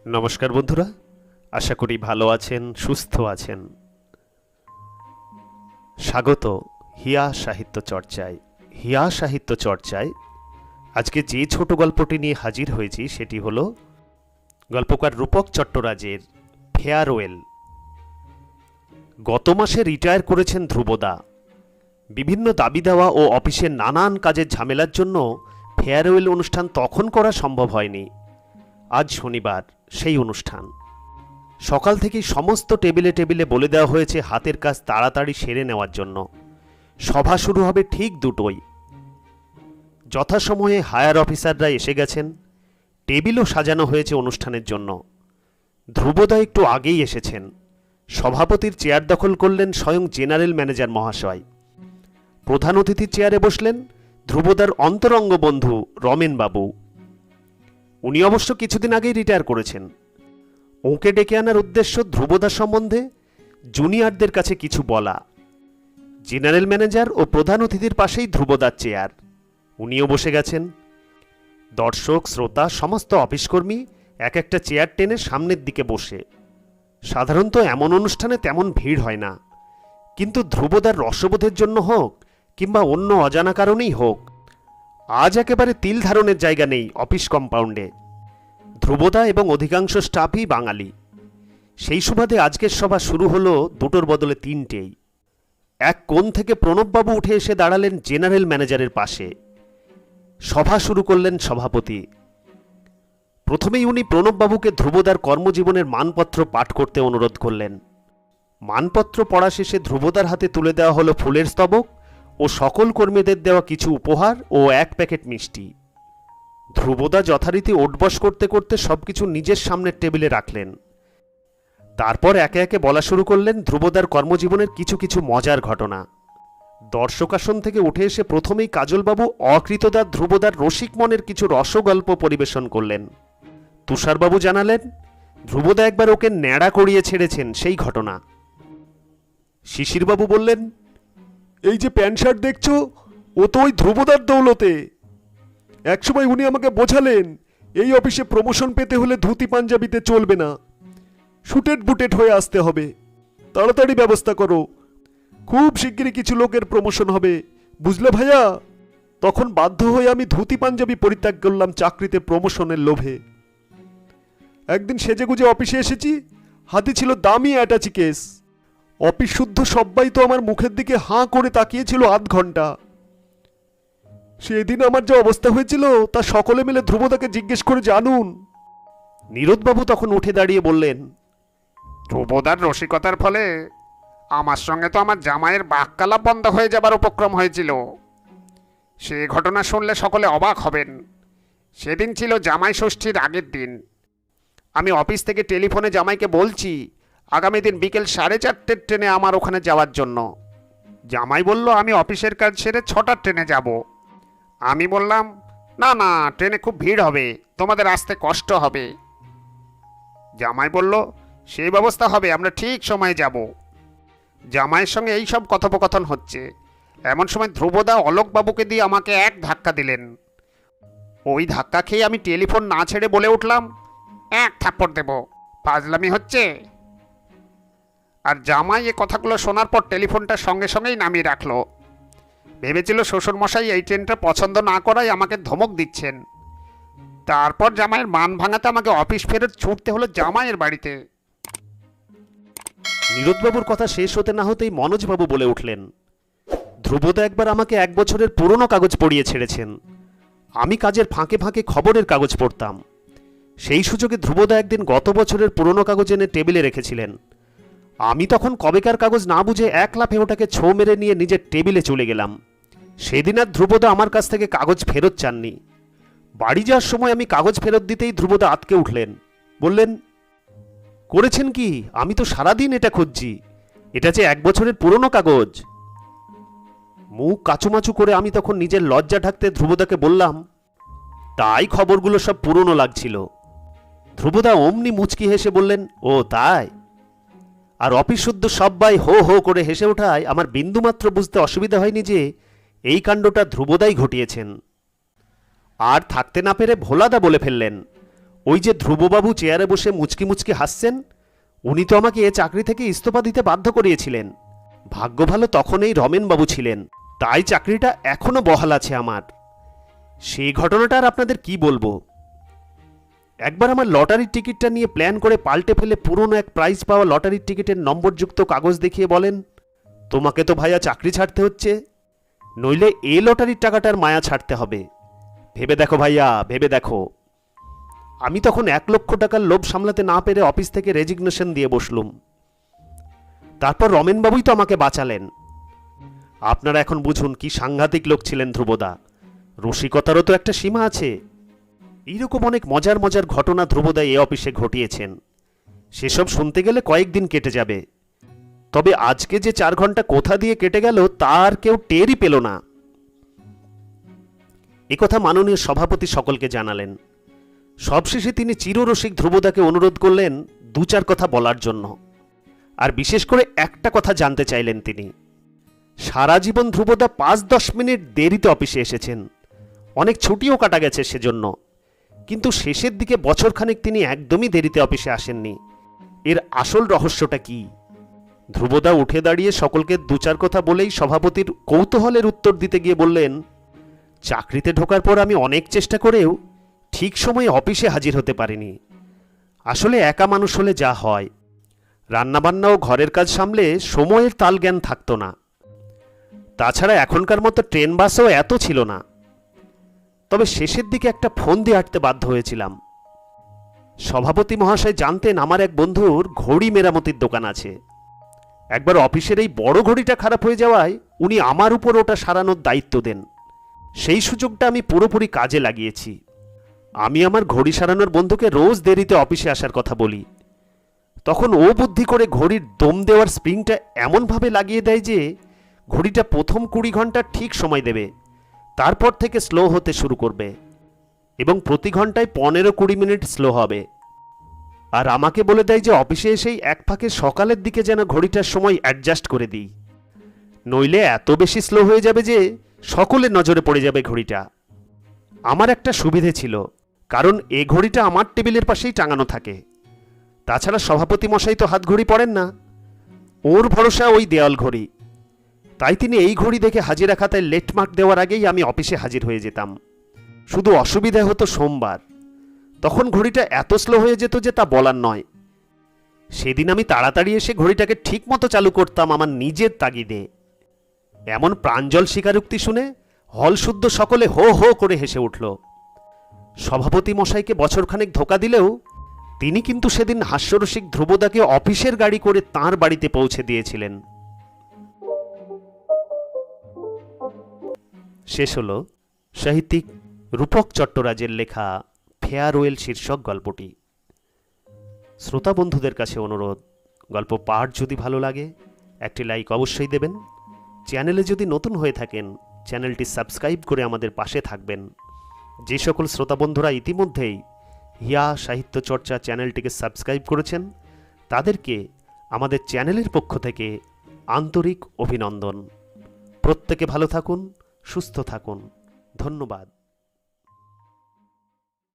নমস্কার বন্ধুরা, আশা করি ভালো আছেন, সুস্থ আছেন। স্বাগত হিয়া সাহিত্য চর্চায়। হিয়া সাহিত্য চর্চায় আজকে যে ছোট গল্পটি নিয়ে হাজির হয়েছি সেটি হল গল্পকার রূপক চট্টরাজের ফেয়ারওয়েল। গত মাসে রিটায়ার করেছেন ধ্রুবদা। বিভিন্ন দাবি দেওয়া ও অফিসের নানান কাজের ঝামেলার জন্য ফেয়ারওয়েল অনুষ্ঠান তখন করা সম্ভব হয়নি। আজ শনিবার সেই অনুষ্ঠান। সকাল থেকেই সমস্ত টেবিলে টেবিলে বলে দেওয়া হয়েছে হাতের কাজ তাড়াতাড়ি সেরে নেওয়ার জন্য। সভা শুরু হবে ঠিক 2টোয়। যথাসময়ে হায়ার অফিসাররা এসে গেছেন। টেবিলও সাজানো হয়েছে অনুষ্ঠানের জন্য। ধ্রুবদা একটু আগেই এসেছেন। সভাপতির চেয়ার দখল করলেন স্বয়ং জেনারেল ম্যানেজার মহাশয়। প্রধান অতিথির চেয়ারে বসলেন ধ্রুবদার অন্তরঙ্গ বন্ধু রমেনবাবু। উনি অবশ্য কিছুদিন আগেই রিটায়ার করেছেন। ওকে ডেকে আনার উদ্দেশ্য ধ্রুবদা সম্বন্ধে জুনিয়রদের কাছে কিছু বলা। জেনারেল ম্যানেজার ও প্রধান অতিথির পাশেই ধ্রুবদার চেয়ার। উনিও বসে গেছেন। দর্শক, শ্রোতা, সমস্ত অফিসকর্মী এক একটা চেয়ার টেনে সামনের দিকে বসে। সাধারণত এমন অনুষ্ঠানে তেমন ভিড় হয় না, কিন্তু ধ্রুবদার রসবোধের জন্য হোক কিংবা অন্য অজানা কারণেই হোক, আজ একেবারে তিল ধারণের জায়গা নেই অফিস কম্পাউন্ডে। ধ্রুবদা এবং অধিকাংশ স্টাফই বাঙালি। সেই সুবাদে আজকের সভা শুরু হলো 2টোর বদলে 3টেই। এক কোণ থেকে প্রণববাবু উঠে এসে দাঁড়ালেন জেনারেল ম্যানেজারের পাশে। সভা শুরু করলেন সভাপতি। প্রথমেই উনি প্রণববাবুকে ধ্রুবদার কর্মজীবনের মানপত্র পাঠ করতে অনুরোধ করলেন। মানপত্র পড়া শেষে ধ্রুবদার হাতে তুলে দেওয়া হলো ফুলের স্তবক ও সকল কর্মীদের দেওয়া কিছু উপহার ও 1 প্যাকেট মিষ্টি। ধ্রুবদা যথারীতি ওঠবস করতে করতে সবকিছু নিজের সামনের টেবিলে রাখলেন। তারপর একে একে বলা শুরু করলেন ধ্রুবদার কর্মজীবনের কিছু কিছু মজার ঘটনা। দর্শকাসন থেকে উঠে এসে প্রথমেই কাজলবাবু অকৃতদার ধ্রুবদার রসিক মনের কিছু রসগল্প পরিবেশন করলেন। তুষারবাবু জানালেন ধ্রুবদা একবার ওকে ন্যাড়া করিয়ে ছেড়েছেন সেই ঘটনা। শিশিরবাবু বললেন, এই যে প্যান্ট শার্ট দেখছো, ও তো ওই ধ্রুবদার দৌলতে। একসময় উনি আমাকে বোঝালেন এই অফিসে প্রমোশন পেতে হলে ধুতি পাঞ্জাবিতে চলবে না, শুটেড বুটেড হয়ে আসতে হবে। তাড়াতাড়ি ব্যবস্থা করো, খুব শিগগিরই কিছু লোকের প্রমোশন হবে, বুঝলে ভাইয়া? তখন বাধ্য হয়ে আমি ধুতি পাঞ্জাবি পরিত্যাগ করলাম চাকরিতে প্রমোশনের লোভে। একদিন সেজেগুজে অফিসে এসেছি, হাতে ছিল দামি অ্যাটাচি কেস। অফিস শুদ্ধ সবাই তো আমার মুখের দিকে হাঁ করে তাকিয়েছিল আধ ঘন্টা। সেদিন আমার যে অবস্থা হয়েছিল তা সকলে মিলে ধ্রুবদাকে জিজ্ঞেস করে জানুন। নীরদবাবু তখন উঠে দাঁড়িয়ে বললেন, ধ্রুবদার রসিকতার ফলে আমার সঙ্গে তো আমার জামাইয়ের বাক্যালাপ বন্ধ হয়ে যাবার উপক্রম হয়েছিল। সে ঘটনা শুনলে সকলে অবাক হবেন। সেদিন ছিল জামাই ষষ্ঠীর আগের দিন। আমি অফিস থেকে টেলিফোনে জামাইকে বলছি আগামী দিন বিকেল 4:30 ট্রেনে আমার ওখানে যাওয়ার জন্য। জামাই বলল আমি অফিসের কাজ সেরে 6টার ট্রেনে যাব। আমি বললাম না না, ট্রেনে খুব ভিড় হবে, তোমাদের আসতে কষ্ট হবে। জামাই বলল সেই ব্যবস্থা হবে, আমরা ঠিক সময়ে যাব। জামাইয়ের সঙ্গে এই সব কথোপকথন হচ্ছে, এমন সময় ধ্রুবদা অলোকবাবুকে দিয়ে আমাকে এক ধাক্কা দিলেন। ওই ধাক্কা খেয়ে আমি টেলিফোন না ছেড়ে বলে উঠলাম, 1 থাপ্পড় দেব, ফাজলামি হচ্ছে। আর জামাই এ কথাগুলো শোনার পর টেলিফোনটা সঙ্গে সঙ্গেই নামিয়ে রাখলো। ভেবেছিল শ্বশুরমশাই এই ট্রেনটা পছন্দ না করায় আমাকে ধমক দিচ্ছেন। তারপর জামাইয়ের মান ভাঙাতে আমাকে অফিস ফেরত ছুটতে হলো জামাইয়ের বাড়িতে। নীরদবাবুর কথা শেষ হতে না হতেই মনোজবাবু বলে উঠলেন, ধ্রুবদা একবার আমাকে 1 বছরের পুরনো কাগজ পড়িয়ে ছেড়েছেন। আমি কাজের ফাঁকে ফাঁকে খবরের কাগজ পড়তাম। সেই সুযোগে ধ্রুবদা একদিন গত বছরের পুরনো কাগজ এনে টেবিলে রেখেছিলেন। আমি তখন কবেকার কাগজ না বুঝে এক লাফে ওটাকে ছো মেরে নিয়ে নিজের টেবিলে চলে গেলাম। সেদিন আর ধ্রুবদা আমার কাছ থেকে কাগজ ফেরত চাননি। বাড়ি যাওয়ার সময় আমি কাগজ ফেরত দিতেই ধ্রুবদা আটকে উঠলেন, বললেন, করেছেন কি? আমি তো সারাদিন এটা খুঁজছি, এটা যে 1 বছরের পুরনো কাগজ। মুখ কাচুমাচু করে আমি তখন নিজের লজ্জা ঢাকতে ধ্রুবদাকে বললাম, তাই খবরগুলো সব পুরনো লাগছিল। ধ্রুবদা অমনি মুচকি হেসে বললেন, ও তাই? আর অফিস শুদ্ধ সবাই হো হো করে হেসে ওঠায় আমার বিন্দুমাত্র বুঝতে অসুবিধা হয়নি যে এই কাণ্ডটা ধ্রুবদাই ঘটিয়েছেন। আর থাকতে না পেরে ভোলাদা বলে ফেললেন, ওই যে ধ্রুববাবু চেয়ারে বসে মুচকি মুচকি হাসছেন, উনি তো আমাকে এ চাকরি থেকে ইস্তফা দিতে বাধ্য করিয়েছিলেন। ভাগ্য ভালো তখন এই রমেনবাবু ছিলেন, তাই চাকরিটা এখনো বহাল আছে আমার। সেই ঘটনাটা আর আপনাদের কি বলবো। একবার আমার লটারির টিকিটটা নিয়ে প্ল্যান করে পাল্টে ফেলে পুরনো এক প্রাইজ পাওয়া লটারির টিকিটের নম্বরযুক্ত কাগজ দেখিয়ে বলেন, তোমাকে তো ভাইয়া চাকরি ছাড়তে হচ্ছে, নইলে এ লটারির টাকাটার মায়া ছাড়তে হবে। ভেবে দেখো ভাইয়া, ভেবে দেখো। আমি তখন 1,00,000 টাকার লোভ সামলাতে না পেরে অফিস থেকে রেজিগনেশন দিয়ে বসলুম। তারপর রমেনবাবুই তো আমাকে বাঁচালেন। আপনারা এখন বুঝুন কি সাংঘাতিক লোক ছিলেন ধ্রুবদা। রসিকতারও তো একটা সীমা আছে। এইরকম অনেক মজার মজার ঘটনা ধ্রুবদা এ অফিসে ঘটিয়েছেন। সেসব শুনতে গেলে কয়েকদিন কেটে যাবে। তবে আজকে যে 4 ঘন্টা কোথা দিয়ে কেটে গেল তার কেউ টেরই পেল না। একথা মাননীয় সভাপতি সকলকে জানালেন। সবশেষে তিনি চিররসিক ধ্রুবদাকে অনুরোধ করলেন 2-4 কথা বলার জন্য। আর বিশেষ করে একটা কথা জানতে চাইলেন তিনি। সারা জীবন ধ্রুবদা 5-10 মিনিট দেরিতে অফিসে এসেছেন, অনেক ছুটিও কাটা গেছে সেজন্য, কিন্তু শেষের দিকে বছরখানেক তিনি একদমই দেরিতে অফিসে আসেননি। এর আসল রহস্যটা কি? ধ্রুবদা উঠে দাঁড়িয়ে সকলকে 2-4 কথা বলেই সভাপতির কৌতূহলের উত্তর দিতে গিয়ে বললেন, চাকরিতে ঢোকার পর আমি অনেক চেষ্টা করেও ঠিক সময়ে অফিসে হাজির হতে পারিনি। আসলে একা মানুষ হলে যা হয়, রান্নাবান্না ও ঘরের কাজ সামলে সময়ের তালজ্ঞান থাকতো না। তাছাড়া এখনকার মতো ট্রেন বাসও এত ছিল না। তবে শেষের দিকে একটা ফোন দিয়ে আটতে বাধ্য হয়েছিলাম। সভাপতি মহাশয় জানতেন আমার এক বন্ধুর ঘড়ি মেরামতির দোকান আছে। একবার অফিসের এই বড় ঘড়িটা খারাপ হয়ে যাওয়ায় উনি আমার উপর ওটা সারানোর দায়িত্ব দেন। সেই সুযোগটা আমি পুরোপুরি কাজে লাগিয়েছি। আমি আমার ঘড়ি সারানোর বন্ধুকে রোজ দেরিতে অফিসে আসার কথা বলি। তখন ও বুদ্ধি করে ঘড়ির দম দেওয়ার স্প্রিংটা এমনভাবে লাগিয়ে দেয় যে ঘড়িটা প্রথম 20 ঘন্টা ঠিক সময় দেবে, তারপর থেকে স্লো হতে শুরু করবে এবং প্রতি ঘন্টায় 15-20 মিনিট স্লো হবে। আর আমাকে বলে দেয় যে অফিসে এসেই এক ফাঁকে সকালের দিকে যেন ঘড়িটার সময় অ্যাডজাস্ট করে দিই, নইলে এত বেশি স্লো হয়ে যাবে যে সকলের নজরে পড়ে যাবে ঘড়িটা। আমার একটা সুবিধে ছিল, কারণ এ ঘড়িটা আমার টেবিলের পাশেই টাঙানো থাকে। তাছাড়া সভাপতি মশাই তো হাত ঘড়ি পড়েন না, ওর ভরসা ওই দেওয়াল ঘড়ি। তাই তিনি এই ঘড়ি দেখে হাজিরা খাতায় লেটমার্ক দেওয়ার আগেই আমি অফিসে হাজির হয়ে যেতাম। শুধু অসুবিধা হতো সোমবার, তখন ঘড়িটা এত স্লো হয়ে যেত যে তা বলার নয়। সেদিন আমি তাড়াতাড়ি এসে ঘড়িটাকে ঠিক মতো চালু করতাম আমার নিজের তাগিদে। এমন প্রাঞ্জল স্বীকারোক্তি শুনে হলশুদ্ধ সকলে হো হো করে হেসে উঠল। সভাপতি মশাইকে বছরখানেক ধোকা দিলেও তিনি কিন্তু সেদিন হাস্যরসিক ধ্রুবদাকে অফিসের গাড়ি করে তাঁর বাড়িতে পৌঁছে দিয়েছিলেন। শেষ হল সাহিত্যিক রূপক চট্টরাজের লেখা ফেয়ারওয়েল শীর্ষক গল্পটি। শ্রোতা বন্ধুদের কাছে অনুরোধ, গল্প পাঠ যদি ভালো লাগে একটি লাইক অবশ্যই দেবেন। চ্যানেলে যদি নতুন হয়ে থাকেন চ্যানেলটি সাবস্ক্রাইব করে আমাদের পাশে থাকবেন। যে সকল শ্রোতা বন্ধুরা ইতিমধ্যেই হিয়া সাহিত্য চর্চা চ্যানেলটিকে সাবস্ক্রাইব করেছেন তাদেরকে আমাদের চ্যানেলের পক্ষ থেকে আন্তরিক অভিনন্দন। প্রত্যেকে ভালো থাকুন, সুস্থ থাকুন। ধন্যবাদ।